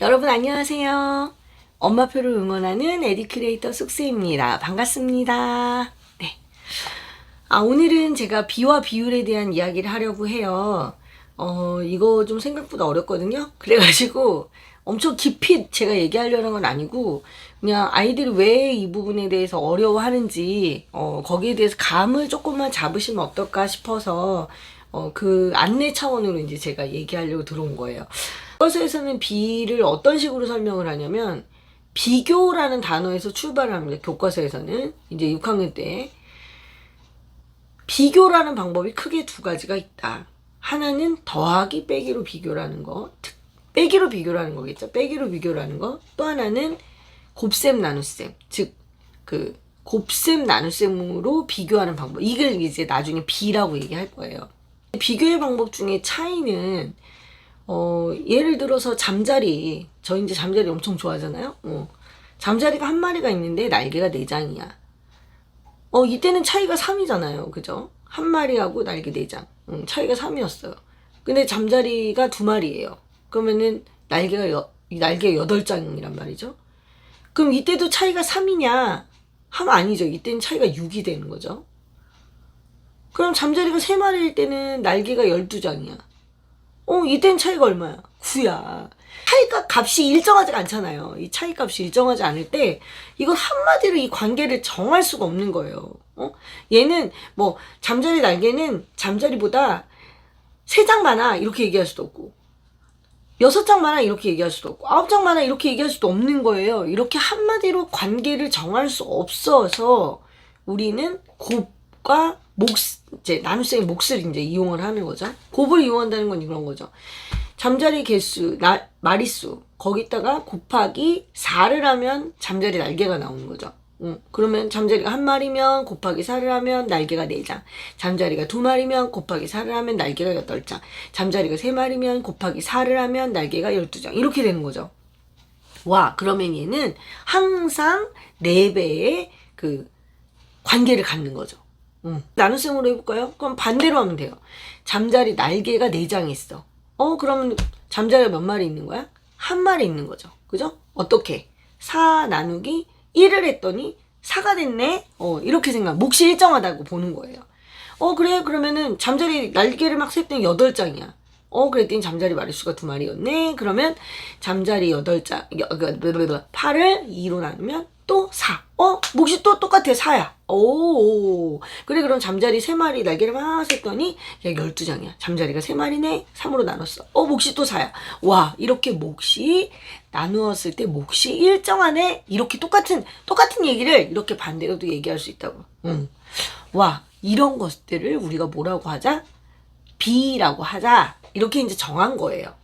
여러분 안녕하세요. 엄마표를 응원하는 에듀큐레이터 쑥스입니다. 반갑습니다. 네. 오늘은 제가 비와 비율에 대한 이야기를 하려고 해요. 이거 좀 생각보다 어렵거든요. 그래가지고 엄청 깊이 제가 얘기하려는 건 아니고 그냥 아이들이 왜 이 부분에 대해서 어려워하는지 거기에 대해서 감을 조금만 잡으시면 어떨까 싶어서 그 안내 차원으로 이제 제가 얘기하려고 들어온 거예요. 교과서에서는 비를 어떤 식으로 설명을 하냐면 비교라는 단어에서 출발을 합니다. 교과서에서는 이제 6학년 때 비교라는 방법이 크게 두 가지가 있다. 하나는 더하기 빼기로 비교라는 거, 빼기로 비교라는 거겠죠. 빼기로 비교라는 거. 또 하나는 곱셈 나눗셈, 즉 그 곱셈 나눗셈으로 비교하는 방법. 이걸 이제 나중에 비라고 얘기할 거예요. 비교의 방법 중에 차이는 예를 들어서 잠자리, 저 이제 잠자리 엄청 좋아하잖아요. 잠자리가 한 마리가 있는데 날개가 4장이야. 이때는 차이가 3이잖아요. 그죠? 한 마리하고 날개 4장. 차이가 3이었어요. 근데 잠자리가 2마리예요. 그러면은 날개 8장이란 말이죠. 그럼 이때도 차이가 3이냐? 하면 아니죠. 이때는 차이가 6이 되는 거죠. 그럼 잠자리가 3마리일 때는 날개가 12장이야. 이땐 차이가 얼마야? 9야. 차이가 값이 일정하지 않잖아요. 이 차이 값이 일정하지 않을 때, 이건 한마디로 이 관계를 정할 수가 없는 거예요. 얘는, 잠자리 날개는 잠자리보다 3장 많아. 이렇게 얘기할 수도 없고, 6장 많아. 이렇게 얘기할 수도 없고, 9장 많아. 이렇게 얘기할 수도 없는 거예요. 이렇게 한마디로 관계를 정할 수 없어서, 우리는 곱과 이제 나눗셈의 몫을 이제 이용을 하는 거죠. 곱을 이용한다는 건 이런 거죠. 잠자리 개수, 마리수, 거기다가 곱하기 4를 하면 잠자리 날개가 나오는 거죠. 그러면 잠자리가 한 마리면 곱하기 4를 하면 날개가 4장. 잠자리가 2마리면 곱하기 4를 하면 날개가 8장. 잠자리가 3마리면 곱하기 4를 하면 날개가 12장. 이렇게 되는 거죠. 와, 그러면 얘는 항상 4배의 그 관계를 갖는 거죠. 나눗셈으로 해볼까요? 그럼 반대로 하면 돼요. 잠자리 날개가 4장이 있어. 그러면 잠자리가 몇 마리 있는 거야? 한 마리 있는 거죠. 그죠? 어떻게? 4 나누기 1을 했더니 4가 됐네? 이렇게 몫이 일정하다고 보는 거예요. 그래? 그러면은 잠자리 날개를 막 셌더니 8장이야. 그랬더니 잠자리 마리수가 2마리였네? 그러면 잠자리 8장, 8을 2로 나누면 또 4. 몫이 또 똑같아. 4야. 오. 그래, 그럼 잠자리 3마리 날개를 막 셌더니, 12장이야. 잠자리가 3마리네? 3으로 나눴어. 몫이 또 4야. 와, 이렇게 몫이 나누었을 때 몫이 일정하네? 이렇게 똑같은 얘기를 이렇게 반대로도 얘기할 수 있다고. 와, 이런 것들을 우리가 뭐라고 하자? 비라고 하자. 이렇게 이제 정한 거예요.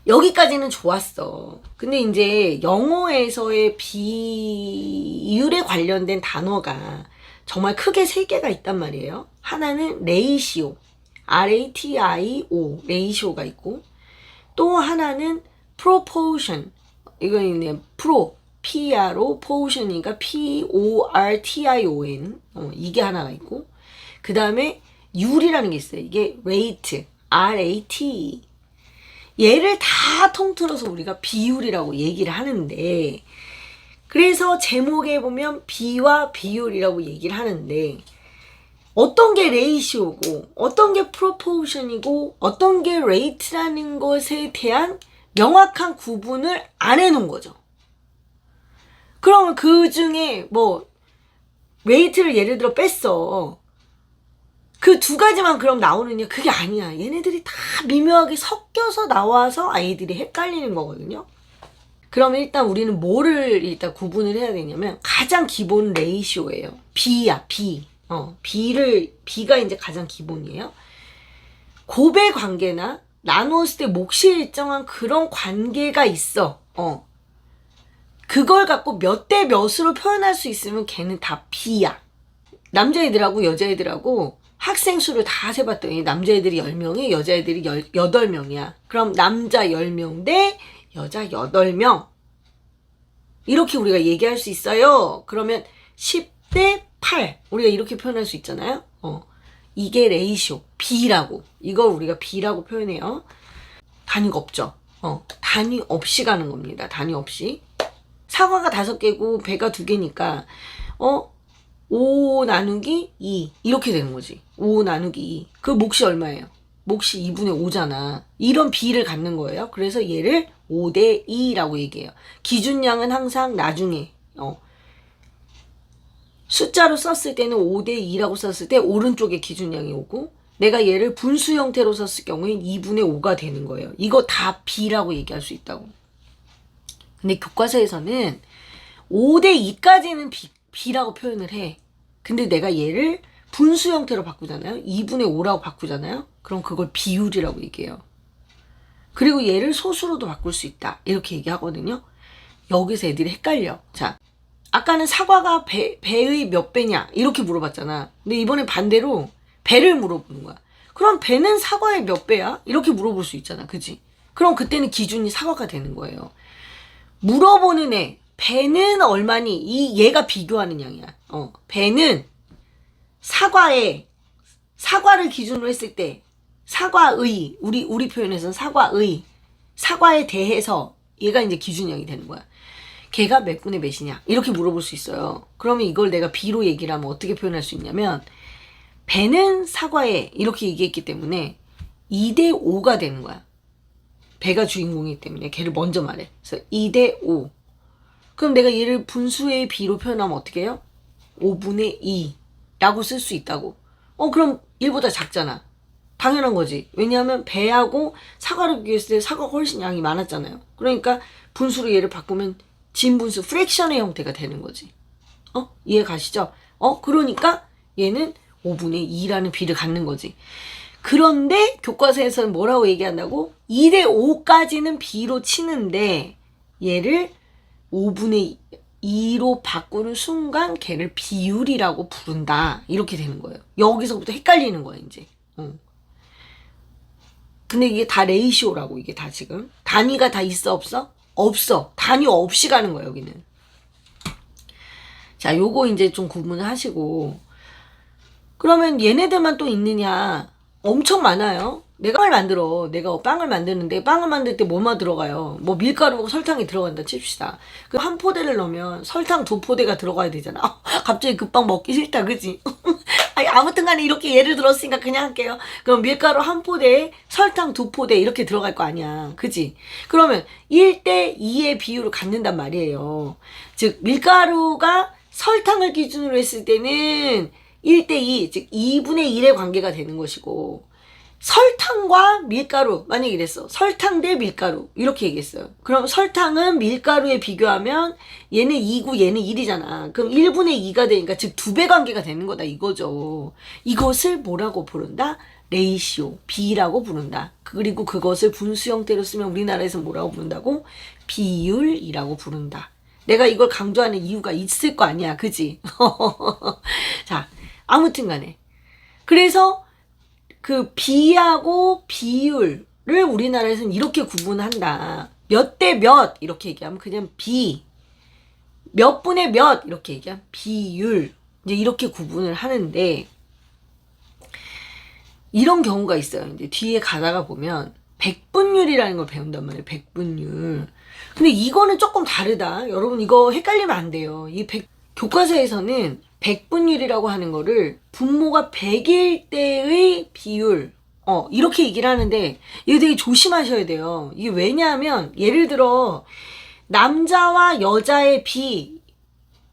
여기까지는 좋았어. 근데 이제 영어에서의 비율에 관련된 단어가 정말 크게 3개가 있단 말이에요. 하나는 레이시오, RATIO, 레이시오가 있고, 또 하나는 proportion, 이건 이제 PRO, portion이니까 PORTION, 이게 하나가 있고, 그 다음에 율이라는 게 있어요. 이게 rate, RATE. 얘를 다 통틀어서 우리가 비율이라고 얘기를 하는데, 그래서 제목에 보면 비와 비율이라고 얘기를 하는데, 어떤 게 레이시오고 어떤 게 프로포션이고 어떤 게 레이트라는 것에 대한 명확한 구분을 안 해놓은 거죠. 그러면 그 중에 레이트를 예를 들어 뺐어. 그 2가지만 그럼 나오느냐? 그게 아니야. 얘네들이 다 미묘하게 섞여서 나와서 아이들이 헷갈리는 거거든요. 그러면 일단 우리는 뭐를 일단 구분을 해야 되냐면, 가장 기본 레이시오예요. 비야, 비. 비가 이제 가장 기본이에요. 곱의 관계나 나누었을 때 몫이 일정한 그런 관계가 있어. 그걸 갖고 몇 대 몇으로 표현할 수 있으면 걔는 다 비야. 남자애들하고 여자애들하고 학생 수를 다 세봤더니 남자애들이 10명에 여자애들이 8명이야. 그럼 남자 10명 대 여자 8명. 이렇게 우리가 얘기할 수 있어요. 그러면 10대 8. 우리가 이렇게 표현할 수 있잖아요. 이게 레이시오. B라고. 이걸 우리가 B라고 표현해요. 단위가 없죠. 단위 없이 가는 겁니다. 단위 없이. 사과가 5개고 배가 2개니까 5 나누기 2 이렇게 되는 거지. 5 나누기 2. 그 몫이 얼마예요? 몫이 2분의 5잖아. 이런 비를 갖는 거예요. 그래서 얘를 5대 2라고 얘기해요. 기준량은 항상 나중에 숫자로 썼을 때는 5대 2라고 썼을 때 오른쪽에 기준량이 오고, 내가 얘를 분수 형태로 썼을 경우엔 2분의 5가 되는 거예요. 이거 다 B라고 얘기할 수 있다고. 근데 교과서에서는 5대 2까지는 B라고 표현을 해. 근데 내가 얘를 분수 형태로 바꾸잖아요. 2분의 5라고 바꾸잖아요. 그럼 그걸 비율이라고 얘기해요. 그리고 얘를 소수로도 바꿀 수 있다. 이렇게 얘기하거든요. 여기서 애들이 헷갈려. 자, 아까는 사과가 배의 몇 배냐 이렇게 물어봤잖아. 근데 이번에 반대로 배를 물어보는 거야. 그럼 배는 사과의 몇 배야? 이렇게 물어볼 수 있잖아. 그치? 그럼 그때는 기준이 사과가 되는 거예요. 물어보는 애, 배는 얼마니? 얘가 비교하는 양이야. 배는 사과를 기준으로 했을 때 사과의, 우리 표현에서는 사과에 대해서 얘가 이제 기준량이 되는 거야. 걔가 몇 분의 몇이냐 이렇게 물어볼 수 있어요. 그러면 이걸 내가 B로 얘기를 하면 어떻게 표현할 수 있냐면, 배는 사과에 이렇게 얘기했기 때문에 2대 5가 되는 거야. 배가 주인공이기 때문에 걔를 먼저 말해. 그래서 2대 5. 그럼 내가 얘를 분수의 B로 표현하면 어떻게 해요? 5분의 2라고 쓸 수 있다고. 그럼 1보다 작잖아. 당연한 거지. 왜냐하면 배하고 사과를 비교했을 때 사과가 훨씬 양이 많았잖아요. 그러니까 분수로 얘를 바꾸면 진분수, 프랙션의 형태가 되는 거지. 이해 가시죠? 그러니까 얘는 5분의 2라는 B를 갖는 거지. 그런데 교과서에서는 뭐라고 얘기한다고? 2대 5까지는 B로 치는데 얘를 5분의 2로 바꾸는 순간 걔를 비율이라고 부른다. 이렇게 되는 거예요. 여기서부터 헷갈리는 거야, 이제. 근데 이게 다 레이시오라고, 이게 다 지금. 단위가 다 있어, 없어? 없어. 단위 없이 가는 거야, 여기는. 자, 요거 이제 좀 구분을 하시고. 그러면 얘네들만 또 있느냐? 엄청 많아요. 내가 빵을 만드는데, 빵을 만들 때 뭐만 들어가요? 뭐 밀가루하고 설탕이 들어간다 칩시다. 그 한 포대를 넣으면 설탕 2포대가 들어가야 되잖아. 갑자기 그 빵 먹기 싫다, 그지? 아니, 아무튼 간에 이렇게 예를 들었으니까 그냥 할게요. 그럼 밀가루 한 포대에 설탕 2포대 이렇게 들어갈 거 아니야. 그지? 그러면 1대 2의 비율을 갖는단 말이에요. 즉, 밀가루가 설탕을 기준으로 했을 때는 1대 2, 즉 2분의 1의 관계가 되는 것이고, 설탕과 밀가루, 만약에 이랬어. 설탕 대 밀가루. 이렇게 얘기했어요. 그럼 설탕은 밀가루에 비교하면 얘는 2고 얘는 1이잖아. 그럼 1분의 2가 되니까 즉 2배 관계가 되는 거다 이거죠. 이것을 뭐라고 부른다? 레이시오, B라고 부른다. 그리고 그것을 분수 형태로 쓰면 우리나라에서 뭐라고 부른다고? 비율이라고 부른다. 내가 이걸 강조하는 이유가 있을 거 아니야. 그지? 자, 아무튼 간에. 그래서 그 B하고 비율을 우리나라에서는 이렇게 구분한다. 몇 대 몇 이렇게 얘기하면 그냥 B, 몇 분의 몇 이렇게 얘기하면 비율, 이제 이렇게 구분을 하는데, 이런 경우가 있어요. 이제 뒤에 가다가 보면 백분율이라는 걸 배운단 말이에요. 백분율. 근데 이거는 조금 다르다. 여러분 이거 헷갈리면 안 돼요. 교과서에서는 백분율이라고 하는 거를 분모가 100일 때의 비율, 이렇게 얘기를 하는데, 이거 되게 조심하셔야 돼요. 이게 왜냐하면, 예를 들어, 남자와 여자의 비,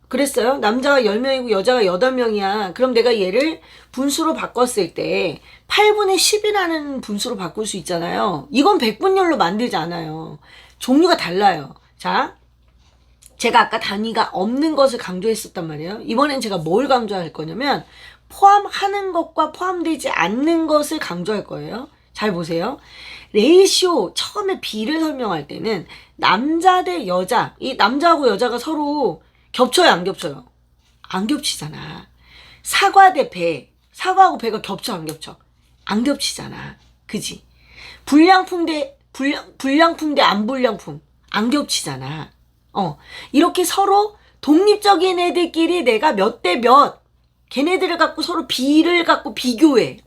그랬어요? 남자가 10명이고 여자가 8명이야. 그럼 내가 얘를 분수로 바꿨을 때, 8분의 10이라는 분수로 바꿀 수 있잖아요. 이건 백분율로 만들지 않아요. 종류가 달라요. 자, 제가 아까 단위가 없는 것을 강조했었단 말이에요. 이번엔 제가 뭘 강조할 거냐면 포함하는 것과 포함되지 않는 것을 강조할 거예요. 잘 보세요. 레이시오, 처음에 B를 설명할 때는 남자 대 여자, 이 남자하고 여자가 서로 겹쳐요, 안 겹쳐요? 안 겹치잖아. 사과 대 배, 사과하고 배가 겹쳐, 안 겹쳐? 안 겹치잖아. 그지? 불량품 대 안 불량품, 안 겹치잖아. 이렇게 서로 독립적인 애들끼리 내가 몇 대 몇, 걔네들을 갖고 서로 B를 갖고 비교해.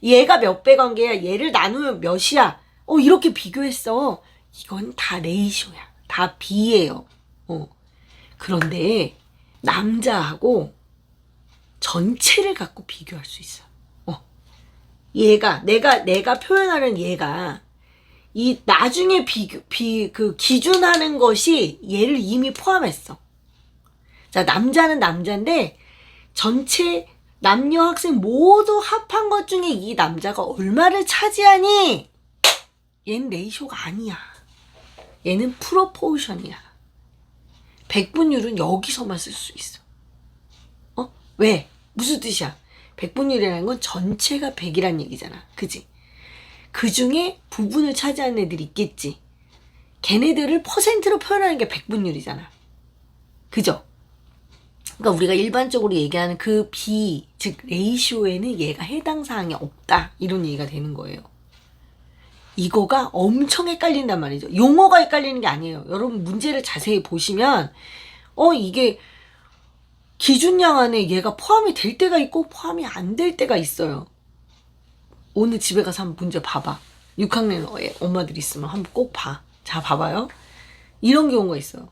얘가 몇 배 관계야, 얘를 나누면 몇이야. 이렇게 비교했어. 이건 다 레이쇼야. 다 비예요. 그런데 남자하고 전체를 갖고 비교할 수 있어. 얘가 내가 표현하는 얘가 이 나중에 그 기준하는 것이 얘를 이미 포함했어. 자, 남자는 남자인데 전체 남녀 학생 모두 합한 것 중에 이 남자가 얼마를 차지하니? 얘는 레이쇼가 아니야. 얘는 프로포션이야. 백분율은 여기서만 쓸 수 있어. 왜? 무슨 뜻이야? 백분율이라는 건 전체가 100이란 얘기잖아. 그지? 그 중에 부분을 차지하는 애들이 있겠지. 걔네들을 퍼센트로 표현하는 게 백분율이잖아. 그죠? 그러니까 우리가 일반적으로 얘기하는 그 비, 즉 레이쇼에는 얘가 해당 사항이 없다. 이런 얘기가 되는 거예요. 이거가 엄청 헷갈린단 말이죠. 용어가 헷갈리는 게 아니에요. 여러분 문제를 자세히 보시면 이게 기준량 안에 얘가 포함이 될 때가 있고 포함이 안 될 때가 있어요. 오늘 집에 가서 한번 문제 봐봐. 6학년 엄마들 있으면 한번 꼭 봐. 자, 봐봐요. 이런 경우가 있어요.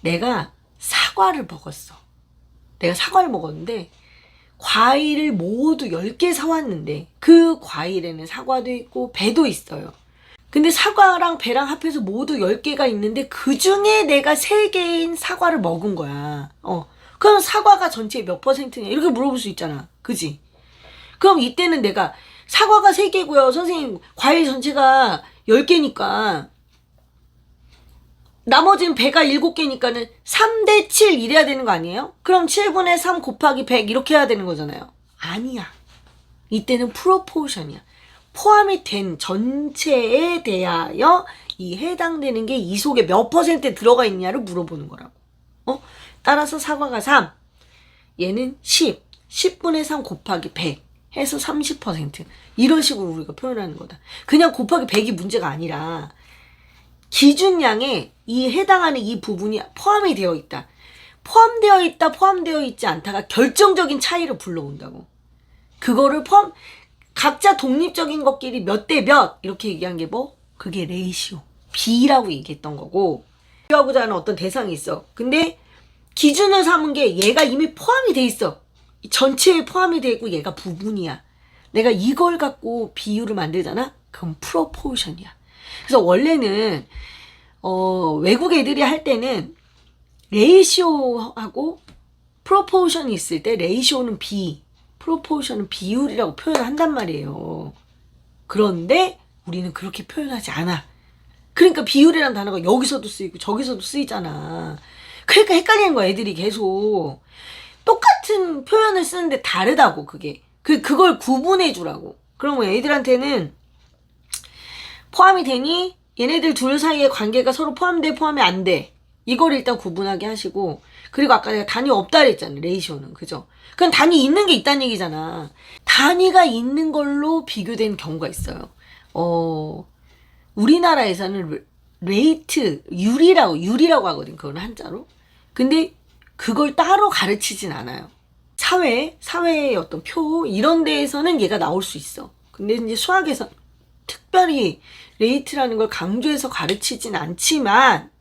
내가 사과를 먹었어. 내가 사과를 먹었는데 과일을 모두 10개 사왔는데 그 과일에는 사과도 있고 배도 있어요. 근데 사과랑 배랑 합해서 모두 10개가 있는데 그 중에 내가 3개인 사과를 먹은 거야. 그럼 사과가 전체의 몇 퍼센트냐 이렇게 물어볼 수 있잖아. 그지? 그럼 이때는 내가 사과가 3개고요. 선생님 과일 전체가 10개니까 나머지는 배가 7개니까는 3대 7 이래야 되는 거 아니에요? 그럼 7분의 3 곱하기 100 이렇게 해야 되는 거잖아요. 아니야. 이때는 프로포션이야. 포함이 된 전체에 대하여 이 해당되는 게 이 속에 몇 퍼센트에 들어가 있냐를 물어보는 거라고. 따라서 사과가 3, 얘는 10, 10분의 3 곱하기 100 해서 30%. 이런 식으로 우리가 표현하는 거다. 그냥 곱하기 100이 문제가 아니라 기준량에 이 해당하는 이 부분이 포함이 되어 있다. 포함되어 있다, 포함되어 있지 않다가 결정적인 차이를 불러온다고. 그거를 각자 독립적인 것끼리 몇 대 몇 이렇게 얘기한 게 그게 레이시오. B라고 얘기했던 거고. 비교하고자 하는 어떤 대상이 있어. 근데 기준을 삼은 게 얘가 이미 포함이 돼 있어. 전체에 포함이 돼 있고 얘가 부분이야. 내가 이걸 갖고 비율을 만들잖아? 그럼 프로포션이야. 그래서 원래는 외국 애들이 할 때는 레이시오하고 프로포션이 있을 때 레이시오는 프로포션은 비율이라고 표현을 한단 말이에요. 그런데 우리는 그렇게 표현하지 않아. 그러니까 비율이라는 단어가 여기서도 쓰이고 저기서도 쓰이잖아. 그러니까 헷갈리는 거야. 애들이 계속 똑같은 표현을 쓰는데 다르다고. 그게 그걸 구분해 주라고. 그러면 애들한테는 포함이 되니 얘네들 둘 사이의 관계가 서로 포함돼 포함이 안 돼. 이걸 일단 구분하게 하시고, 그리고 아까 내가 단위 없다 그랬잖아요. 레이시오는. 그죠? 그건 단위 있는 게 있다는 얘기잖아. 단위가 있는 걸로 비교된 경우가 있어요. 우리나라에서는 레이트, 유리라고 하거든. 그건 한자로. 근데 그걸 따로 가르치진 않아요. 사회의 어떤 표 이런 데에서는 얘가 나올 수 있어. 근데 이제 수학에서 특별히 레이트라는 걸 강조해서 가르치진 않지만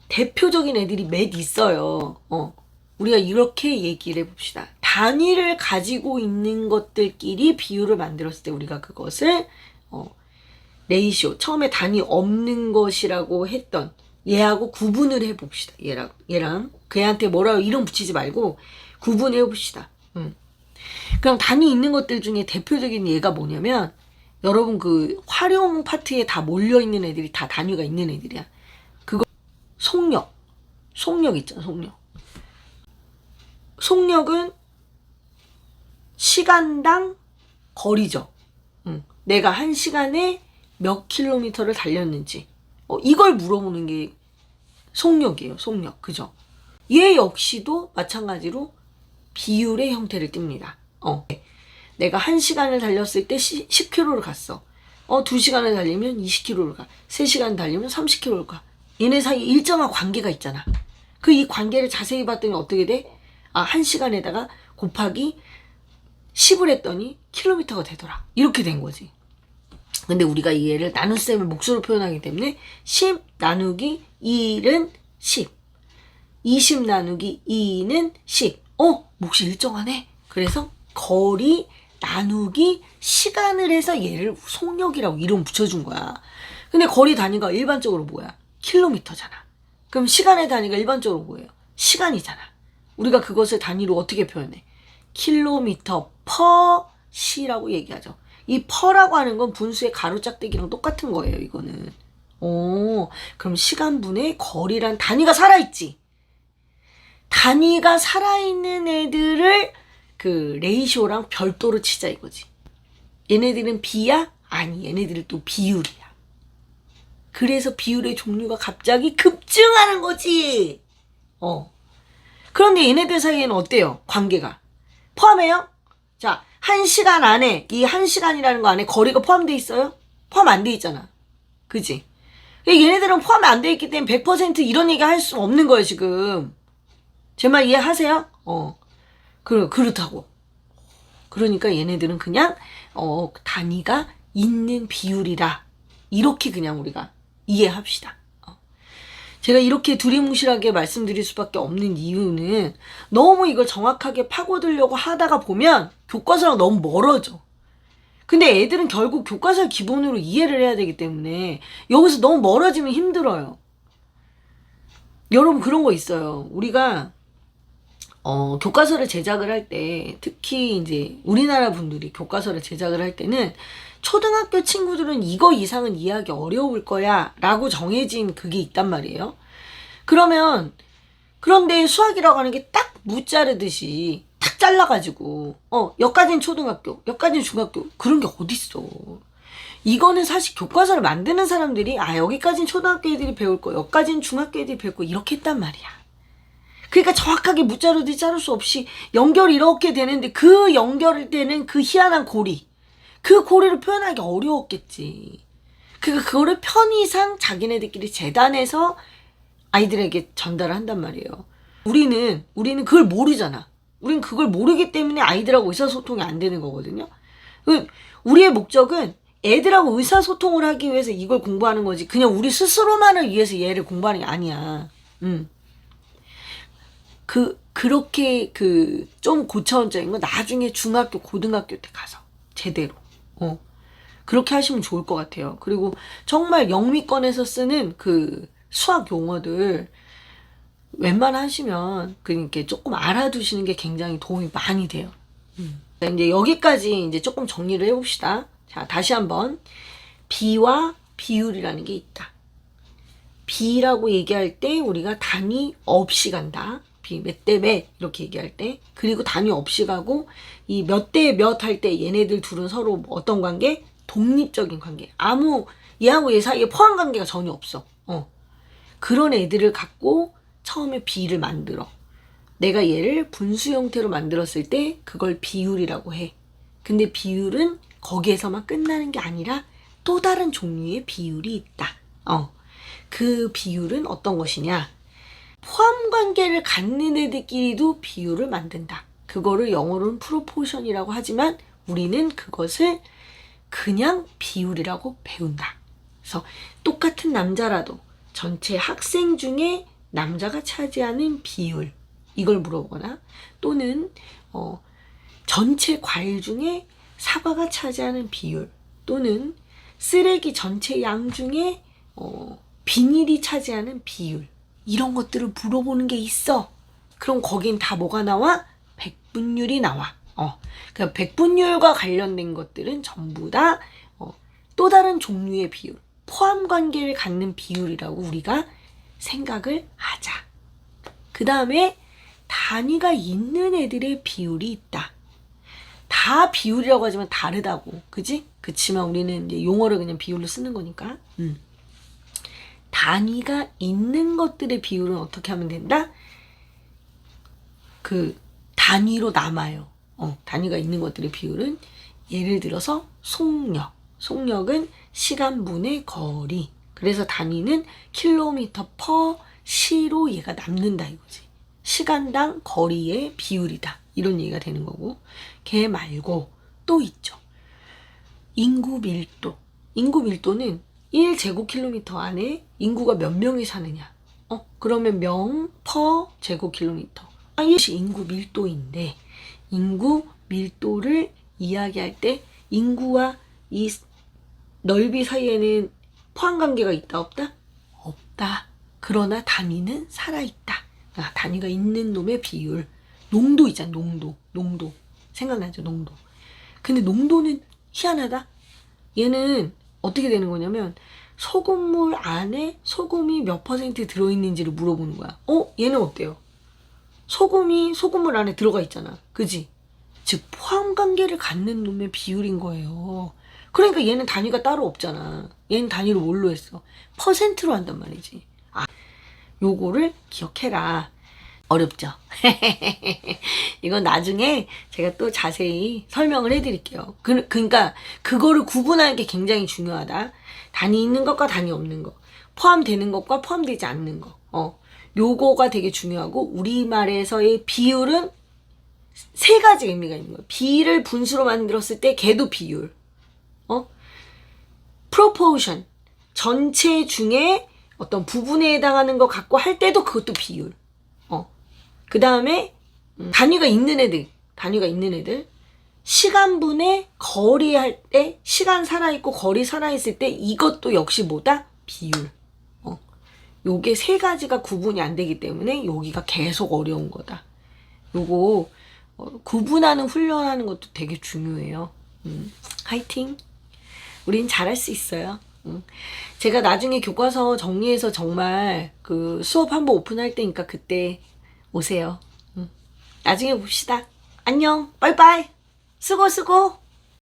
대표적인 애들이 몇 있어요. 우리가 이렇게 얘기를 해봅시다. 단위를 가지고 있는 것들끼리 비율을 만들었을 때 우리가 그것을 레이시오, 처음에 단위 없는 것이라고 했던 얘하고 구분을 해봅시다. 얘랑 걔한테 뭐라고 이름 붙이지 말고 구분해 봅시다. 그럼 단위 있는 것들 중에 대표적인 예가 뭐냐면, 여러분 그 활용 파트에 다 몰려있는 애들이 다 단위가 있는 애들이야. 그거 속력 있잖아. 속력은 시간당 거리죠. 내가 한 시간에 몇 킬로미터를 달렸는지 이걸 물어보는 게 속력이에요. 그죠? 얘 역시도 마찬가지로 비율의 형태를 띱니다. 내가 1시간을 달렸을 때 10km를 갔어. 2시간을 달리면 20km를 가. 3시간 달리면 30km를 가. 얘네 사이에 일정한 관계가 있잖아. 이 관계를 자세히 봤더니 어떻게 돼? 1시간에다가 곱하기 10을 했더니 킬로미터가 되더라. 이렇게 된 거지. 근데 우리가 이 얘를 나눗셈을 몫으로 표현하기 때문에 10 나누기 1은 10. 20 나누기 2는 10. 몫이 일정하네. 그래서 거리 나누기 시간을 해서 얘를 속력이라고 이름 붙여준 거야. 근데 거리 단위가 일반적으로 뭐야? 킬로미터잖아. 그럼 시간의 단위가 일반적으로 뭐예요? 시간이잖아. 우리가 그것을 단위로 어떻게 표현해? 킬로미터 퍼 시라고 얘기하죠. 이 퍼라고 하는 건 분수의 가로 짝대기랑 똑같은 거예요, 이거는. 그럼 시간분의 거리란 단위가 살아있지. 단위가 살아있는 애들을 그 레이쇼랑 별도로 치자 이거지. 얘네들은 비야? 아니, 얘네들은 또 비율이야. 그래서 비율의 종류가 갑자기 급증하는 거지. 그런데 얘네들 사이에는 어때요? 관계가. 포함해요? 자, 1시간 안에, 이 1시간이라는 거 안에 거리가 포함되어 있어요? 포함 안 돼 있잖아. 그지? 얘네들은 포함 안 돼 있기 때문에 100% 이런 얘기 할 수 없는 거예요, 지금. 제 말 이해하세요? 그렇다고. 그러니까 얘네들은 그냥, 단위가 있는 비율이라. 이렇게 그냥 우리가 이해합시다. 제가 이렇게 두리뭉실하게 말씀드릴 수밖에 없는 이유는 너무 이걸 정확하게 파고들려고 하다가 보면 교과서랑 너무 멀어져. 근데 애들은 결국 교과서를 기본으로 이해를 해야 되기 때문에 여기서 너무 멀어지면 힘들어요. 여러분 그런 거 있어요. 우리가 교과서를 제작을 할 때, 특히 이제 우리나라 분들이 교과서를 제작을 할 때는 초등학교 친구들은 이거 이상은 이해하기 어려울 거야 라고 정해진 그게 있단 말이에요. 그런데 수학이라고 하는 게 딱 무자르듯이 탁 잘라가지고 여기까지는 초등학교, 여기까지는 중학교, 그런 게 어딨어. 이거는 사실 교과서를 만드는 사람들이 여기까지는 초등학교 애들이 배울 거, 여기까지는 중학교 애들이 배울 거 이렇게 했단 말이야. 그러니까 정확하게 무자르듯이 자를 수 없이 연결이 이렇게 되는데 그 연결을 되는 그 희한한 고리, 그 고리를 표현하기 어려웠겠지. 그러니까 그거를 편의상 자기네들끼리 재단해서 아이들에게 전달을 한단 말이에요. 우리는 그걸 모르잖아. 우린 그걸 모르기 때문에 아이들하고 의사소통이 안 되는 거거든요. 우리의 목적은 애들하고 의사소통을 하기 위해서 이걸 공부하는 거지. 그냥 우리 스스로만을 위해서 얘를 공부하는 게 아니야. 그렇게 좀 고차원적인 건 나중에 중학교, 고등학교 때 가서 제대로 그렇게 하시면 좋을 것 같아요. 그리고 정말 영미권에서 쓰는 그 수학 용어들 웬만하시면 그러니까 조금 알아두시는 게 굉장히 도움이 많이 돼요. 이제 여기까지 이제 조금 정리를 해봅시다. 자, 다시 한번 비와 비율이라는 게 있다. 비라고 얘기할 때 우리가 단위 없이 간다. 비 몇 대 몇 이렇게 얘기할 때, 그리고 단위 없이 가고 이 몇 대 몇 할 때 얘네들 둘은 서로 어떤 관계? 독립적인 관계. 아무 얘하고 얘 사이에 포함 관계가 전혀 없어. 그런 애들을 갖고 처음에 비를 만들어. 내가 얘를 분수 형태로 만들었을 때 그걸 비율이라고 해. 근데 비율은 거기에서만 끝나는 게 아니라 또 다른 종류의 비율이 있다. 그 비율은 어떤 것이냐? 포함 관계를 갖는 애들끼리도 비율을 만든다. 그거를 영어로는 프로포션이라고 하지만 우리는 그것을 그냥 비율이라고 배운다. 그래서 똑같은 남자라도 전체 학생 중에 남자가 차지하는 비율, 이걸 물어보거나, 또는 전체 과일 중에 사과가 차지하는 비율, 또는 쓰레기 전체 양 중에 비닐이 차지하는 비율, 이런 것들을 물어보는 게 있어. 그럼 거긴 다 뭐가 나와? 백분율이 나와. 그러니까 백분율과 관련된 것들은 전부 다 또 다른 종류의 비율, 포함 관계를 갖는 비율이라고 우리가 생각을 하자. 그 다음에 단위가 있는 애들의 비율이 있다. 다 비율이라고 하지만 다르다고, 그지? 그치만 우리는 이제 용어를 그냥 비율로 쓰는 거니까. 단위가 있는 것들의 비율은 어떻게 하면 된다? 그 단위로 남아요. 단위가 있는 것들의 비율은 예를 들어서 속력. 속력은 시간분의 거리. 그래서 단위는 킬로미터 퍼 시로 얘가 남는다 이거지. 시간당 거리의 비율이다. 이런 얘기가 되는 거고. 걔 말고 또 있죠. 인구 밀도. 인구 밀도는 1제곱킬로미터 안에 인구가 몇 명이 사느냐. 그러면 명 퍼 제곱킬로미터. 이것이 인구 밀도인데, 인구 밀도를 이야기할 때 인구와 이 넓이 사이에는 포함관계가 있다 없다? 없다. 그러나 단위는 살아있다. 단위가 있는 놈의 비율. 농도 있잖아. 농도. 생각나죠? 농도. 근데 농도는 희한하다. 얘는 어떻게 되는 거냐면 소금물 안에 소금이 몇 퍼센트 들어있는지를 물어보는 거야. 얘는 어때요? 소금이 소금물 안에 들어가 있잖아. 그지? 즉 포함관계를 갖는 놈의 비율인 거예요. 그러니까 얘는 단위가 따로 없잖아. 얘는 단위를 뭘로 했어? 퍼센트로 한단 말이지. 요거를 기억해라. 어렵죠? 이건 나중에 제가 또 자세히 설명을 해드릴게요. 그러니까 그거를 구분하는 게 굉장히 중요하다. 단위 있는 것과 단위 없는 것, 포함되는 것과 포함되지 않는 것. 요거가 되게 중요하고, 우리말에서의 비율은 세 가지 의미가 있는 거예요. 비를 분수로 만들었을 때 걔도 비율. proportion, 전체 중에 어떤 부분에 해당하는 거 갖고 할 때도 그것도 비율. 그 다음에 단위가 있는 애들, 시간분의 거리 할 때, 시간 살아있고 거리 살아있을 때 이것도 역시 뭐다? 비율. 요게 세 가지가 구분이 안 되기 때문에 여기가 계속 어려운 거다. 요거 구분하는 훈련하는 것도 되게 중요해요. 화이팅! 우린 잘할 수 있어요. 제가 나중에 교과서 정리해서 정말 그 수업 한번 오픈할 때니까 그때 오세요. 나중에 봅시다. 안녕. 빠이빠이. 수고.